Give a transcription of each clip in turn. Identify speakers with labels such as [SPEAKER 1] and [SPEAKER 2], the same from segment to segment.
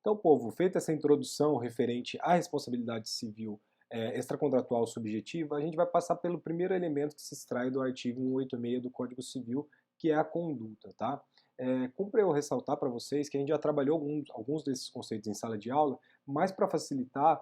[SPEAKER 1] Então, povo, feita essa introdução referente à responsabilidade civil extracontratual subjetiva, a gente vai passar pelo primeiro elemento que se extrai do artigo 186 do Código Civil, que é a conduta, tá? Cumpre eu ressaltar para vocês que a gente já trabalhou alguns desses conceitos em sala de aula, mas para facilitar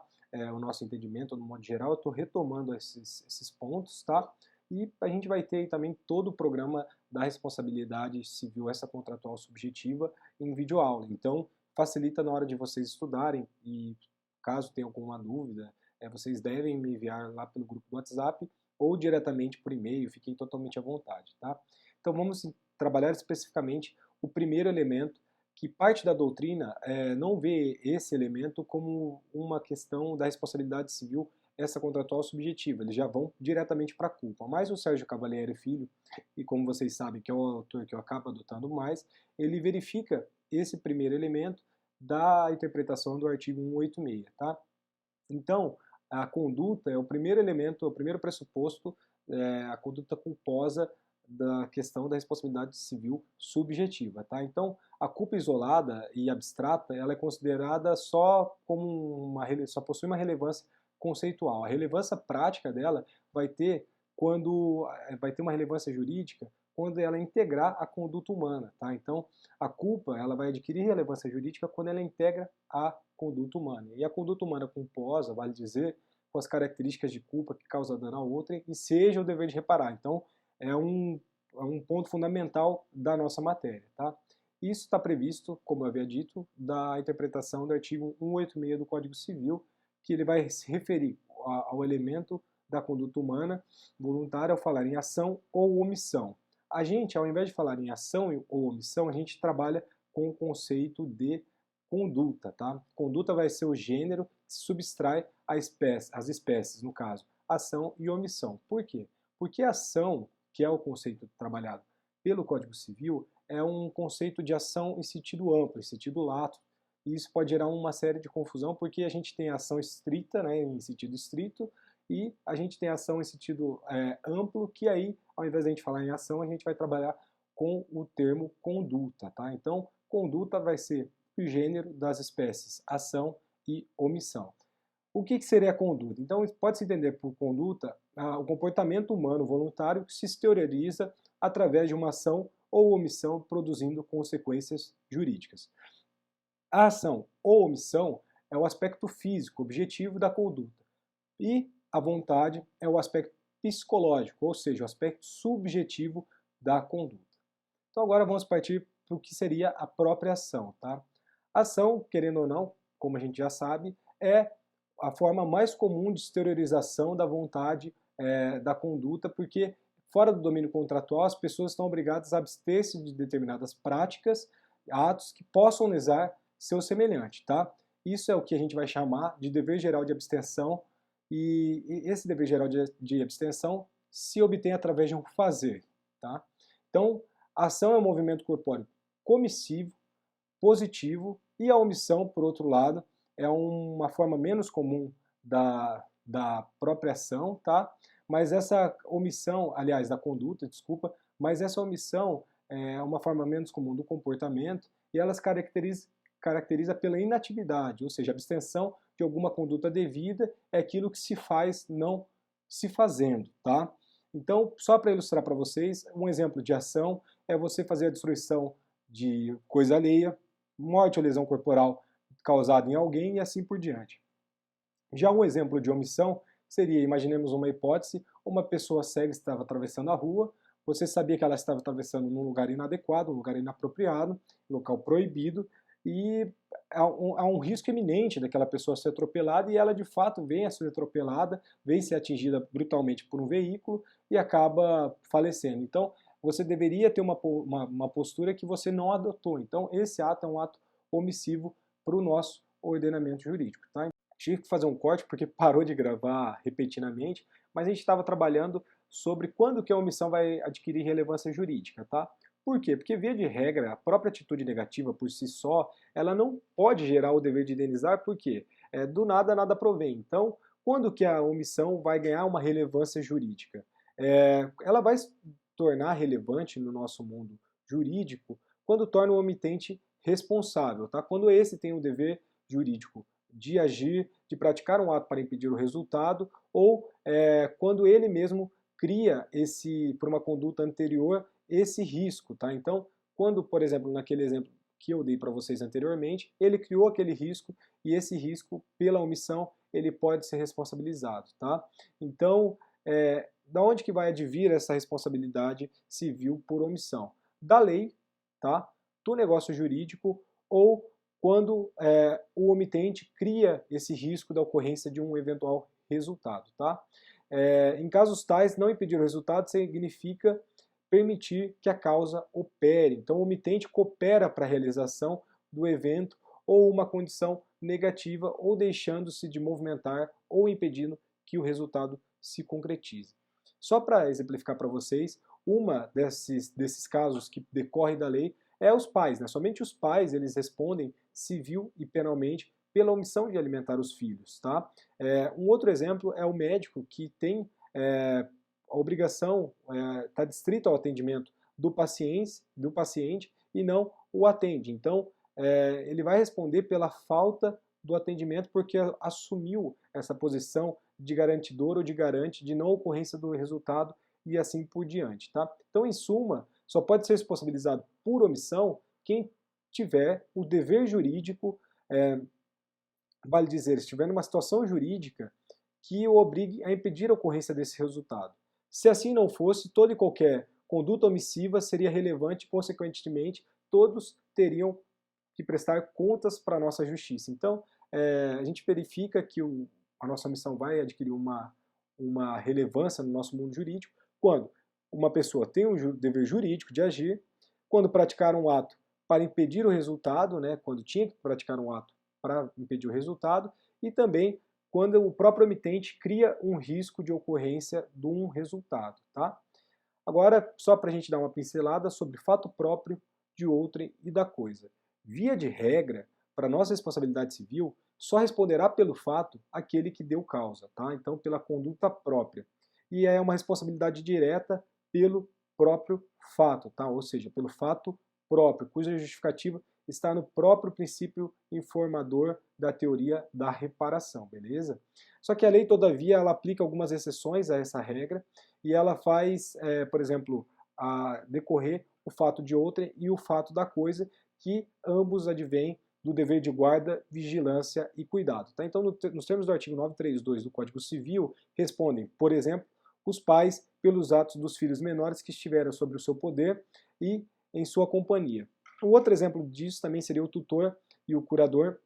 [SPEAKER 1] o nosso entendimento, no modo geral, eu estou retomando esses pontos, tá? E a gente vai ter aí também todo o programa da responsabilidade civil extracontratual subjetiva em videoaula. Então, facilita na hora de vocês estudarem e caso tenham alguma dúvida, vocês devem me enviar lá pelo grupo do WhatsApp ou diretamente por e-mail, fiquem totalmente à vontade, tá? Então vamos trabalhar especificamente o primeiro elemento, que parte da doutrina não vê esse elemento como uma questão da responsabilidade civil extracontratual subjetiva, eles já vão diretamente para a culpa. Mas o Sérgio Cavalieri Filho, e como vocês sabem que é o autor que eu acabo adotando mais, ele verifica esse primeiro elemento da interpretação do artigo 186, tá? Então, a conduta é o primeiro elemento, é o primeiro pressuposto, a conduta culposa da questão da responsabilidade civil subjetiva, tá? Então, a culpa isolada e abstrata, ela é considerada só como só possui uma relevância conceitual. A relevância prática dela vai ter uma relevância jurídica quando ela integrar a conduta humana, tá? Então, a culpa, ela vai adquirir relevância jurídica quando ela integra a conduta humana. E a conduta humana culposa, vale dizer, com as características de culpa que causa dano a outrem e seja o dever de reparar. Então, é um ponto fundamental da nossa matéria, tá? Isso está previsto, como eu havia dito, da interpretação do artigo 186 do Código Civil, que ele vai se referir ao elemento da conduta humana voluntária ao falar em ação ou omissão. A gente, ao invés de falar em ação ou omissão, a gente trabalha com o conceito de conduta, tá? Conduta vai ser o gênero que subtrai as espécies, no caso, ação e omissão. Por quê? Porque ação, que é o conceito trabalhado pelo Código Civil, é um conceito de ação em sentido amplo, em sentido lato, e isso pode gerar uma série de confusão, porque a gente tem ação estrita, né, em sentido estrito, e a gente tem ação em sentido amplo, que aí, ao invés de a gente falar em ação, a gente vai trabalhar com o termo conduta, tá? Então, conduta vai ser o gênero das espécies ação e omissão. O que seria a conduta? Então, pode-se entender por conduta o comportamento humano voluntário que se exterioriza através de uma ação ou omissão produzindo consequências jurídicas. A ação ou omissão é o aspecto físico, objetivo da conduta. E a vontade é o aspecto psicológico, ou seja, o aspecto subjetivo da conduta. Então agora vamos partir para o que seria a própria ação, tá? A ação, querendo ou não, como a gente já sabe, é a forma mais comum de exteriorização da vontade da conduta, porque fora do domínio contratual as pessoas estão obrigadas a abster-se de determinadas práticas, atos que possam lesar seu semelhante, tá? Isso é o que a gente vai chamar de dever geral de abstenção, e esse dever geral de abstenção se obtém através de um fazer, tá? Então, a ação é um movimento corpóreo comissivo, positivo, e a omissão, por outro lado, é uma forma menos comum da própria ação, tá? Mas essa omissão, aliás, da conduta, desculpa, mas essa omissão é uma forma menos comum do comportamento e ela se caracteriza pela inatividade, ou seja, a abstenção de alguma conduta devida é aquilo que se faz não se fazendo, tá? Então, só para ilustrar para vocês, um exemplo de ação é você fazer a destruição de coisa alheia, morte ou lesão corporal causada em alguém e assim por diante. Já um exemplo de omissão seria, imaginemos uma hipótese, uma pessoa cega estava atravessando a rua, você sabia que ela estava atravessando num lugar inadequado, um lugar inapropriado, local proibido, e há um risco iminente daquela pessoa ser atropelada e ela de fato vem a ser atropelada, vem ser atingida brutalmente por um veículo e acaba falecendo. Então, você deveria ter uma postura que você não adotou. Então, esse ato é um ato omissivo para o nosso ordenamento jurídico, tá? Tive que fazer um corte porque parou de gravar repentinamente, mas a gente estava trabalhando sobre quando que a omissão vai adquirir relevância jurídica, tá? Por quê? Porque, via de regra, a própria atitude negativa por si só, ela não pode gerar o dever de indenizar, porque do nada nada provém. Então, quando que a omissão vai ganhar uma relevância jurídica? Ela vai se tornar relevante no nosso mundo jurídico quando torna o omitente responsável, tá? Quando esse tem o dever jurídico de agir, de praticar um ato para impedir o resultado, ou quando ele mesmo cria por uma conduta anterior, esse risco, tá? Então, quando, por exemplo, naquele exemplo que eu dei para vocês anteriormente, ele criou aquele risco e esse risco, pela omissão, ele pode ser responsabilizado, tá? Então, da onde que vai advir essa responsabilidade civil por omissão? Da lei, tá? Do negócio jurídico ou quando o omitente cria esse risco da ocorrência de um eventual resultado, tá? Em casos tais, não impedir o resultado significa permitir que a causa opere. Então, o omitente coopera para a realização do evento ou uma condição negativa, ou deixando-se de movimentar ou impedindo que o resultado se concretize. Só para exemplificar para vocês, uma desses casos que decorre da lei é os pais, né? Somente os pais eles respondem civil e penalmente pela omissão de alimentar os filhos, tá? Um outro exemplo é o médico que tem a obrigação, está distrito ao atendimento do paciente e não o atende. Então, ele vai responder pela falta do atendimento porque assumiu essa posição de garantidor ou de garante de não ocorrência do resultado e assim por diante, tá? Então, em suma, só pode ser responsabilizado por omissão quem tiver o dever jurídico, vale dizer, estiver numa situação jurídica que o obrigue a impedir a ocorrência desse resultado. Se assim não fosse, toda e qualquer conduta omissiva seria relevante e, consequentemente, todos teriam que prestar contas para a nossa justiça. Então, a gente verifica que a nossa omissão vai adquirir uma relevância no nosso mundo jurídico quando uma pessoa tem o dever jurídico de agir, quando praticar um ato para impedir o resultado, né, quando tinha que praticar um ato para impedir o resultado, e também quando o próprio omitente cria um risco de ocorrência de um resultado, tá? Agora, só para a gente dar uma pincelada sobre fato próprio de outrem e da coisa. Via de regra, para nossa responsabilidade civil, só responderá pelo fato aquele que deu causa, tá? Então, pela conduta própria. E é uma responsabilidade direta pelo próprio fato, tá? Ou seja, pelo fato próprio, cuja justificativa está no próprio princípio informador da teoria da reparação, beleza? Só que a lei, todavia, ela aplica algumas exceções a essa regra e ela faz, por exemplo, decorrer o fato de outrem e o fato da coisa, que ambos advêm do dever de guarda, vigilância e cuidado. Tá? Então, nos termos do artigo 932 do Código Civil, respondem, por exemplo, os pais pelos atos dos filhos menores que estiveram sob o seu poder e em sua companhia. Um outro exemplo disso também seria o tutor e o curador,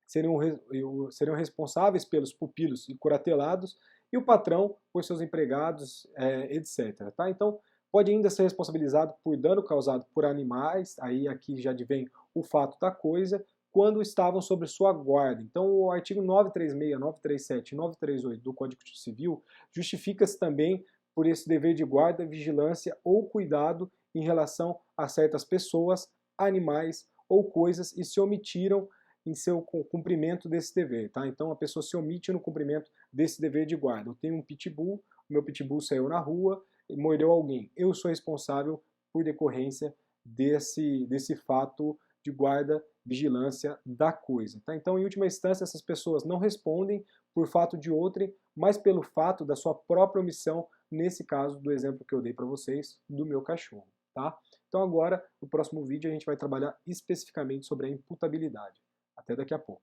[SPEAKER 1] seriam responsáveis pelos pupilos e curatelados, e o patrão por seus empregados, etc. Tá? Então, pode ainda ser responsabilizado por dano causado por animais, aí aqui já advém o fato da coisa, quando estavam sob sua guarda. Então, o artigo 936, 937 e 938 do Código Civil justifica-se também por esse dever de guarda, vigilância ou cuidado em relação a certas pessoas, animais ou coisas e se omitiram em seu cumprimento desse dever, tá? Então a pessoa se omite no cumprimento desse dever de guarda. Eu tenho um pitbull, o meu pitbull saiu na rua e mordeu alguém. Eu sou responsável por decorrência desse fato de guarda, vigilância da coisa, tá? Então, em última instância, essas pessoas não respondem por fato de outrem, mas pelo fato da sua própria omissão, nesse caso do exemplo que eu dei para vocês do meu cachorro, tá? Então agora, no próximo vídeo, a gente vai trabalhar especificamente sobre a imputabilidade. Até daqui a pouco.